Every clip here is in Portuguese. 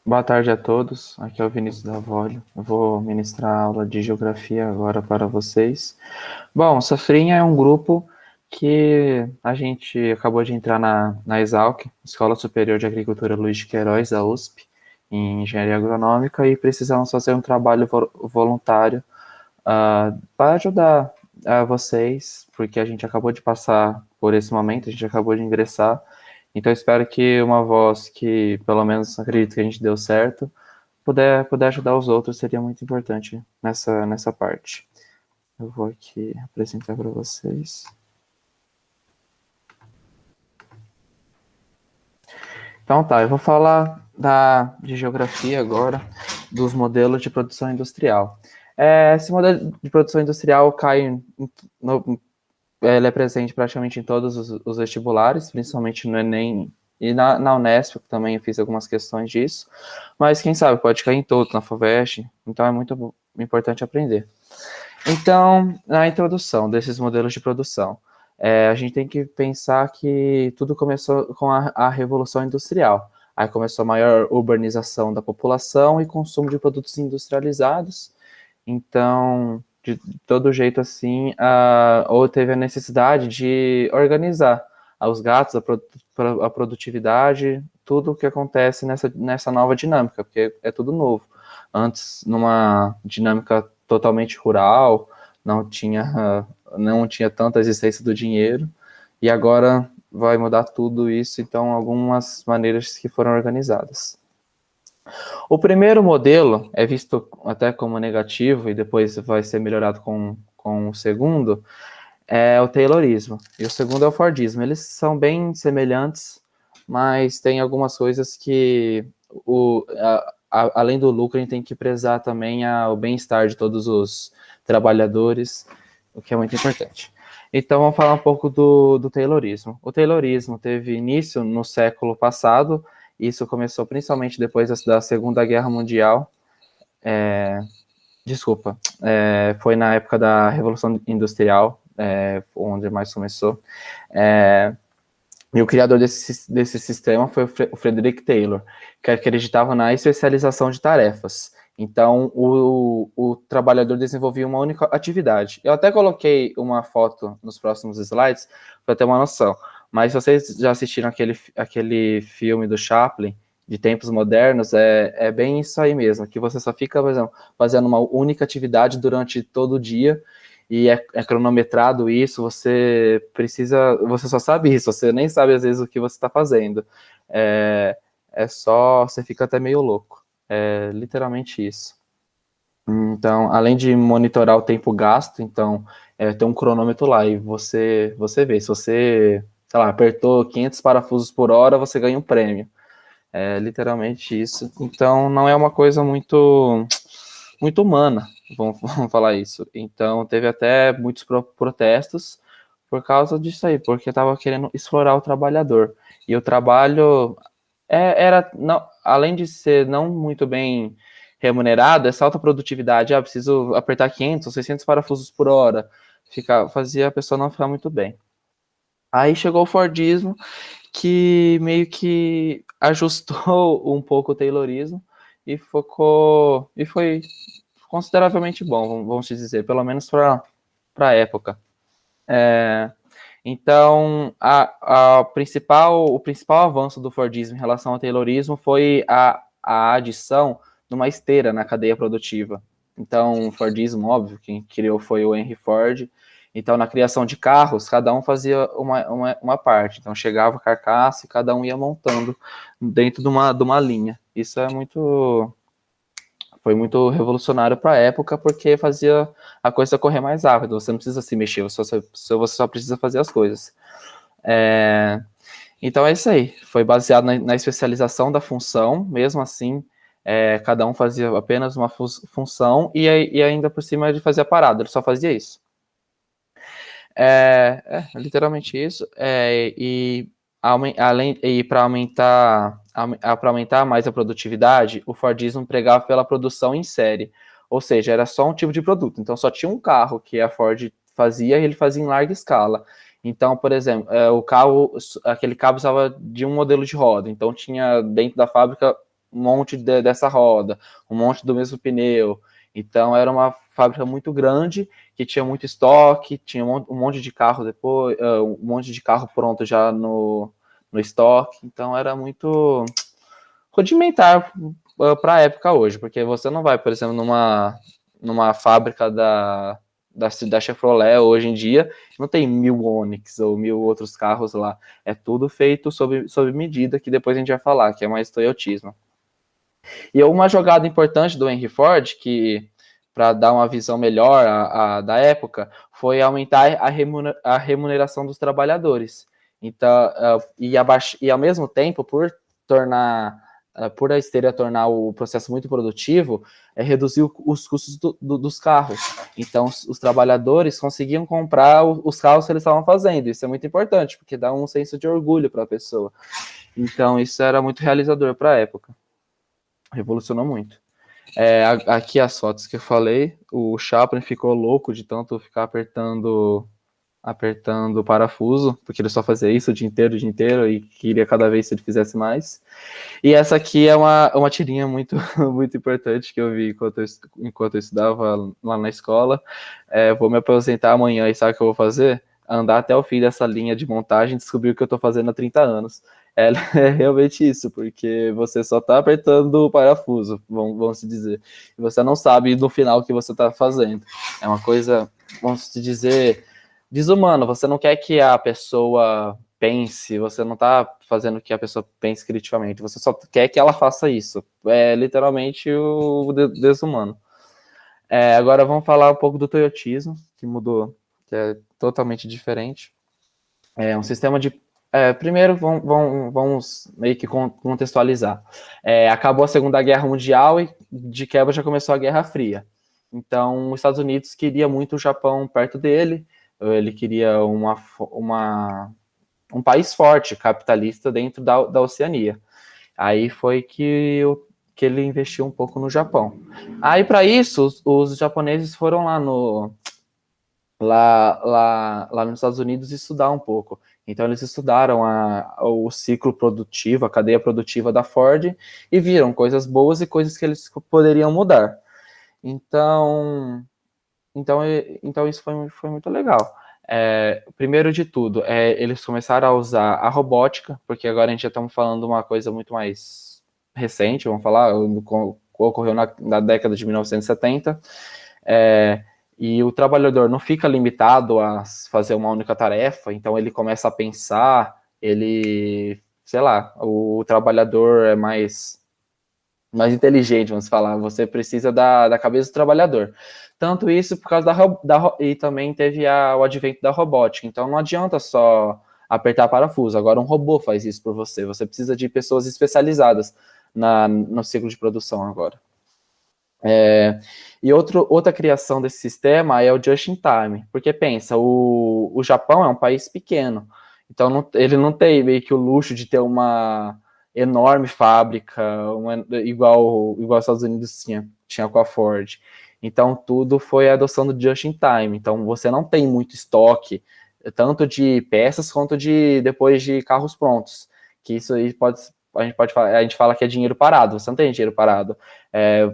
Boa tarde a todos, aqui é o Vinícius da Volio. Eu vou ministrar a aula de Geografia agora para vocês. Bom, Safrinha é um grupo que a gente acabou de entrar na Exalc, Escola Superior de Agricultura Luiz de Queiroz, da USP, em Engenharia Agronômica, e precisamos fazer um trabalho voluntário para ajudar vocês, porque a gente acabou de passar por esse momento, a gente acabou de ingressar, então espero que uma voz que, pelo menos acredito que a gente deu certo, puder ajudar os outros, seria muito importante nessa parte. Eu vou aqui apresentar para vocês. Então tá, eu vou falar de geografia agora, dos modelos de produção industrial. Esse modelo de produção industrial ele é presente praticamente em todos os vestibulares, principalmente no Enem e na Unesp, também eu fiz algumas questões disso, mas quem sabe pode cair em todo, na FUVEST, então é muito importante aprender. Então, na introdução desses modelos de produção, a gente tem que pensar que tudo começou com a Revolução Industrial. Aí começou a maior urbanização da população e consumo de produtos industrializados. Então, de todo jeito assim, ou teve a necessidade de organizar os gastos, a produtividade, tudo o que acontece nessa nova dinâmica, porque é tudo novo. Antes, numa dinâmica totalmente rural, não tinha tanta existência do dinheiro, e agora vai mudar tudo isso, então algumas maneiras que foram organizadas. O primeiro modelo é visto até como negativo, e depois vai ser melhorado com o segundo, é o Taylorismo, e o segundo é o Fordismo. Eles são bem semelhantes, mas tem algumas coisas que, além do lucro, a gente tem que prezar também o bem-estar de todos os trabalhadores, o que é muito importante. Então, vamos falar um pouco do Taylorismo. O Taylorismo teve início no século passado, isso começou principalmente depois da Segunda Guerra Mundial. Foi na época da Revolução Industrial, onde mais começou. E o criador desse sistema foi o Frederick Taylor, que acreditava na especialização de tarefas. Então, o trabalhador desenvolvia uma única atividade. Eu até coloquei uma foto nos próximos slides para ter uma noção. Mas se vocês já assistiram aquele filme do Chaplin, de tempos modernos, é bem isso aí mesmo, que você só fica, por exemplo, fazendo uma única atividade durante todo o dia, e é cronometrado isso, você só sabe isso, você nem sabe às vezes o que você está fazendo. Você fica até meio louco. É literalmente isso. Então, além de monitorar o tempo gasto, então, tem um cronômetro lá e você vê, se você, sei lá, apertou 500 parafusos por hora, você ganha um prêmio. É literalmente isso. Então, não é uma coisa muito humana, vamos falar isso. Então, teve até muitos protestos por causa disso aí, porque estava querendo explorar o trabalhador. E o trabalho era, não, além de ser não muito bem remunerado, essa alta produtividade, preciso apertar 500 ou 600 parafusos por hora, fazia a pessoa não ficar muito bem. Aí chegou o Fordismo, que meio que ajustou um pouco o Taylorismo e foi consideravelmente bom, vamos dizer, pelo menos para a época. Então, o principal avanço do Fordismo em relação ao Taylorismo foi a adição de uma esteira na cadeia produtiva. Então, o Fordismo, óbvio, quem criou foi o Henry Ford. Então, na criação de carros, cada um fazia uma parte. Então, chegava a carcaça e cada um ia montando dentro de uma linha. Isso foi muito revolucionário para a época, porque fazia a coisa correr mais rápido. Você não precisa se mexer, você só precisa fazer as coisas. Então é isso aí. Foi baseado na especialização da função, mesmo assim, cada um fazia apenas uma função e ainda por cima ele fazia parada, ele só fazia isso. Literalmente isso. E para aumentar mais a produtividade, o Fordismo pregava pela produção em série. Ou seja, era só um tipo de produto. Então só tinha um carro que a Ford fazia e ele fazia em larga escala. Então, por exemplo, aquele carro precisava de um modelo de roda. Então tinha dentro da fábrica monte dessa roda, um monte do mesmo pneu. Então era uma fábrica muito grande, que tinha muito estoque, tinha um monte de carro depois, um monte de carro pronto já no estoque. Então era muito rudimentar para a época hoje, porque você não vai, por exemplo, numa fábrica da Chevrolet hoje em dia, não tem 1000 Onix ou 1000 outros carros lá. É tudo feito sob medida, que depois a gente vai falar, que é mais toyotismo. E uma jogada importante do Henry Ford, que para dar uma visão melhor da época, foi aumentar a remuneração dos trabalhadores. Então, e ao mesmo tempo, por a esteira tornar o processo muito produtivo, reduzir os custos dos carros. Então, os trabalhadores conseguiam comprar os carros que eles estavam fazendo. Isso é muito importante, porque dá um senso de orgulho para a pessoa. Então, isso era muito realizador para a época. Revolucionou muito. Aqui as fotos que eu falei, o Chaplin ficou louco de tanto ficar apertando o parafuso, porque ele só fazia isso o dia inteiro, e queria cada vez que ele fizesse mais. E essa aqui é uma tirinha muito, muito importante que eu vi enquanto eu estudava lá na escola. Vou me aposentar amanhã e sabe o que eu vou fazer? Andar até o fim dessa linha de montagem e descobrir o que eu estou fazendo há 30 anos. É realmente isso, porque você só está apertando o parafuso, vamos se dizer. E você não sabe no final o que você está fazendo. É uma coisa, vamos se dizer, desumana. Você não quer que a pessoa pense, você não está fazendo que a pessoa pense criticamente, você só quer que ela faça isso. É literalmente o desumano. Agora vamos falar um pouco do toyotismo, que mudou, que é totalmente diferente. É um sistema de... primeiro, vamos meio que contextualizar. Acabou a Segunda Guerra Mundial e de quebra já começou a Guerra Fria. Então, os Estados Unidos queria muito o Japão perto dele, ele queria um país forte, capitalista, dentro da Oceania. Aí foi que ele investiu um pouco no Japão. Aí, para isso, os japoneses foram lá nos Estados Unidos estudar um pouco. Então, eles estudaram o ciclo produtivo, a cadeia produtiva da Ford, e viram coisas boas e coisas que eles poderiam mudar. Então isso foi muito legal. Primeiro de tudo, eles começaram a usar a robótica, porque agora a gente já estamos falando de uma coisa muito mais recente, vamos falar, ocorreu na década de 1970, e o trabalhador não fica limitado a fazer uma única tarefa, então ele começa a pensar, sei lá, o trabalhador é mais inteligente, vamos falar, você precisa da cabeça do trabalhador. Tanto isso por causa e também teve o advento da robótica, então não adianta só apertar parafuso, agora um robô faz isso por você, você precisa de pessoas especializadas no ciclo de produção agora. E outra criação desse sistema é o just in time, porque pensa, o Japão é um país pequeno, então ele não tem meio que o luxo de ter uma enorme fábrica, igual os Estados Unidos tinha com a Ford. Então tudo foi a adoção do just in time, então você não tem muito estoque, tanto de peças quanto depois de carros prontos, que isso aí a gente fala que é dinheiro parado, você não tem dinheiro parado.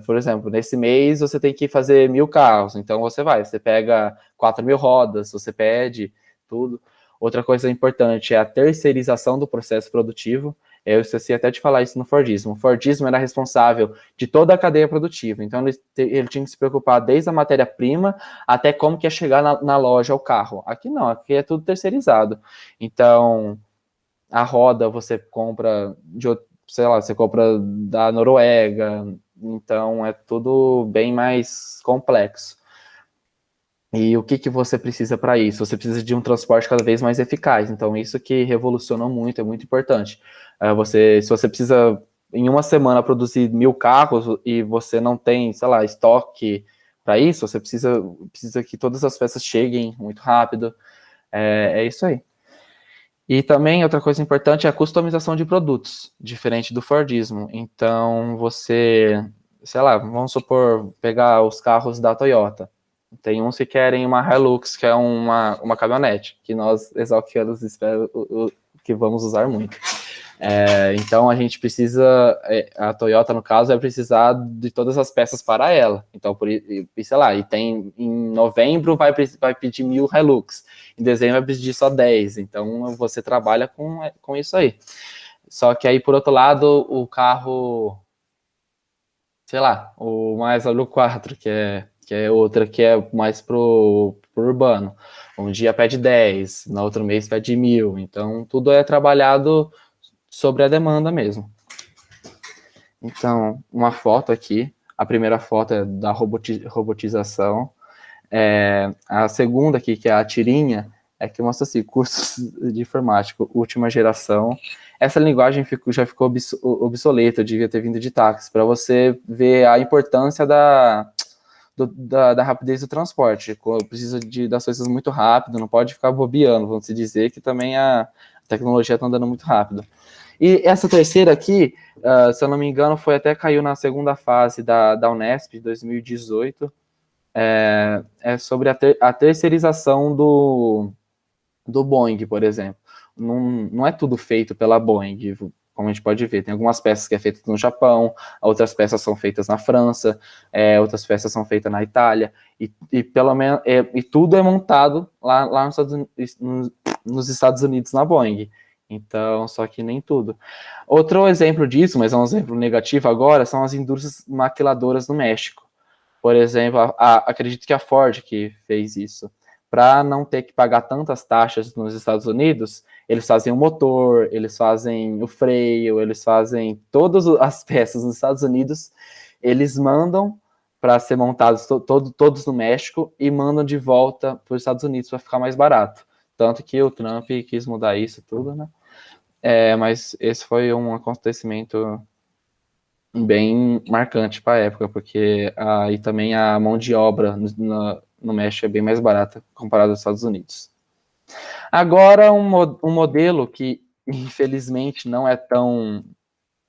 Por exemplo, nesse mês você tem que fazer 1000 carros, então você pega 4000 rodas, você pede tudo. Outra coisa importante é a terceirização do processo produtivo. Eu esqueci até de falar isso no Fordismo. O Fordismo era responsável de toda a cadeia produtiva, então ele tinha que se preocupar desde a matéria-prima até como que ia chegar na loja o carro. Aqui não, aqui é tudo terceirizado. Então, a roda você compra você compra da Noruega, então é tudo bem mais complexo. E o que você precisa para isso? Você precisa de um transporte cada vez mais eficaz, então isso que revolucionou muito, é muito importante. Se você precisa, em uma semana, produzir 1000 carros e você não tem, sei lá, estoque para isso, você precisa que todas as peças cheguem muito rápido, é isso aí. E também outra coisa importante é a customização de produtos, diferente do Fordismo. Então, sei lá, vamos supor, pegar os carros da Toyota. Tem uns que querem uma Hilux, que é uma caminhonete, que nós exalquianos espero que vamos usar muito. Então a gente precisa, a Toyota no caso vai precisar de todas as peças para ela. Então, sei lá, e tem em novembro vai pedir 1.000 Hilux, em dezembro vai pedir só 10. Então você trabalha com isso aí. Só que aí, por outro lado, o carro, sei lá, o mais o 4, que é outra que é mais pro urbano. Um dia pede 10, no outro mês pede 1.000. Então tudo é trabalhado sobre a demanda mesmo. Então, uma foto aqui. A primeira foto é da robotização. A segunda aqui, que é a tirinha, é que mostra assim, cursos de informática, última geração. Essa linguagem já ficou obsoleta, eu devia ter vindo de táxi, para você ver a importância da rapidez do transporte. Precisa das coisas muito rápido, não pode ficar bobeando, vamos dizer que também a tecnologia está andando muito rápido. E essa terceira aqui, se eu não me engano, caiu na segunda fase da Unesp, de 2018, é sobre a terceirização do Boeing, por exemplo. Não é tudo feito pela Boeing, como a gente pode ver. Tem algumas peças que é feitas no Japão, outras peças são feitas na França, outras peças são feitas na Itália, e pelo menos e tudo é montado lá nos Estados Unidos na Boeing. Então, só que nem tudo. Outro exemplo disso, mas é um exemplo negativo agora, são as indústrias maquiladoras no México. Por exemplo, acredito que a Ford que fez isso. Para não ter que pagar tantas taxas nos Estados Unidos, eles fazem o motor, eles fazem o freio, eles fazem todas as peças nos Estados Unidos, eles mandam para ser montados todos no México e mandam de volta para os Estados Unidos para ficar mais barato. Tanto que o Trump quis mudar isso tudo, né? Mas esse foi um acontecimento bem marcante para a época, porque aí também a mão de obra no México é bem mais barata comparado aos Estados Unidos. Agora, um modelo que, infelizmente, não é tão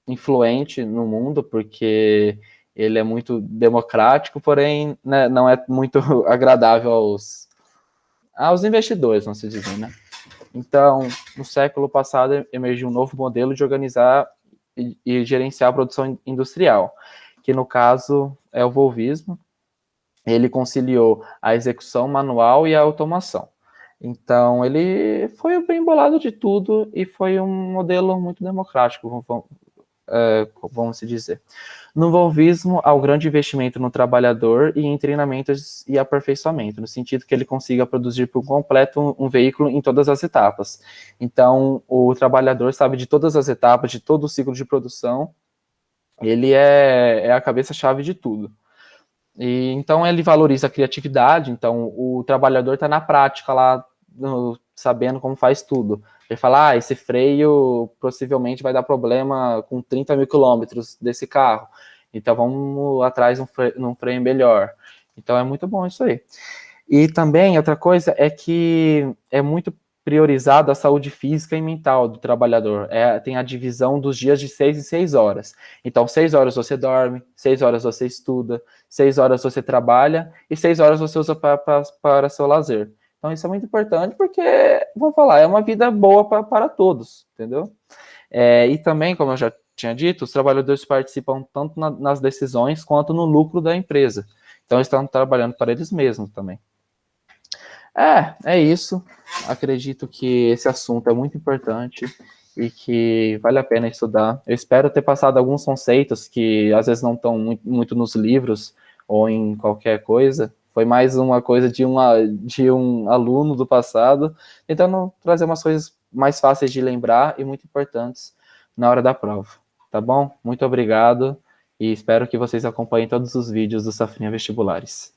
influente no mundo, porque ele é muito democrático, porém, né, não é muito agradável aos investidores, vamos dizer, né? Então, no século passado, emergiu um novo modelo de organizar e gerenciar a produção industrial, que no caso é o volvismo. Ele conciliou a execução manual e a automação. Então, ele foi o bem bolado de tudo e foi um modelo muito democrático, vamos dizer. No volvismo, há o grande investimento no trabalhador e em treinamentos e aperfeiçoamento, no sentido que ele consiga produzir por completo um veículo em todas as etapas. Então, o trabalhador sabe de todas as etapas, de todo o ciclo de produção, ele é a cabeça-chave de tudo. Então, ele valoriza a criatividade, então o trabalhador está na prática lá, sabendo como faz tudo. Ele fala, esse freio possivelmente vai dar problema com 30 mil quilômetros desse carro. Então vamos atrás num freio melhor. Então é muito bom isso aí. E também outra coisa é que é muito priorizado a saúde física e mental do trabalhador. Tem a divisão dos dias de 6 em 6 horas. Então 6 horas você dorme, 6 horas você estuda, 6 horas você trabalha e 6 horas você usa para seu lazer. Então isso é muito importante porque, vamos falar, é uma vida boa para todos, entendeu? E também, como eu já tinha dito, os trabalhadores participam tanto nas decisões quanto no lucro da empresa. Então eles estão trabalhando para eles mesmos também. É isso. Acredito que esse assunto é muito importante e que vale a pena estudar. Eu espero ter passado alguns conceitos que às vezes não estão muito nos livros ou em qualquer coisa. Foi mais uma coisa de um aluno do passado, tentando trazer umas coisas mais fáceis de lembrar e muito importantes na hora da prova. Tá bom? Muito obrigado e espero que vocês acompanhem todos os vídeos do Safrinha Vestibulares.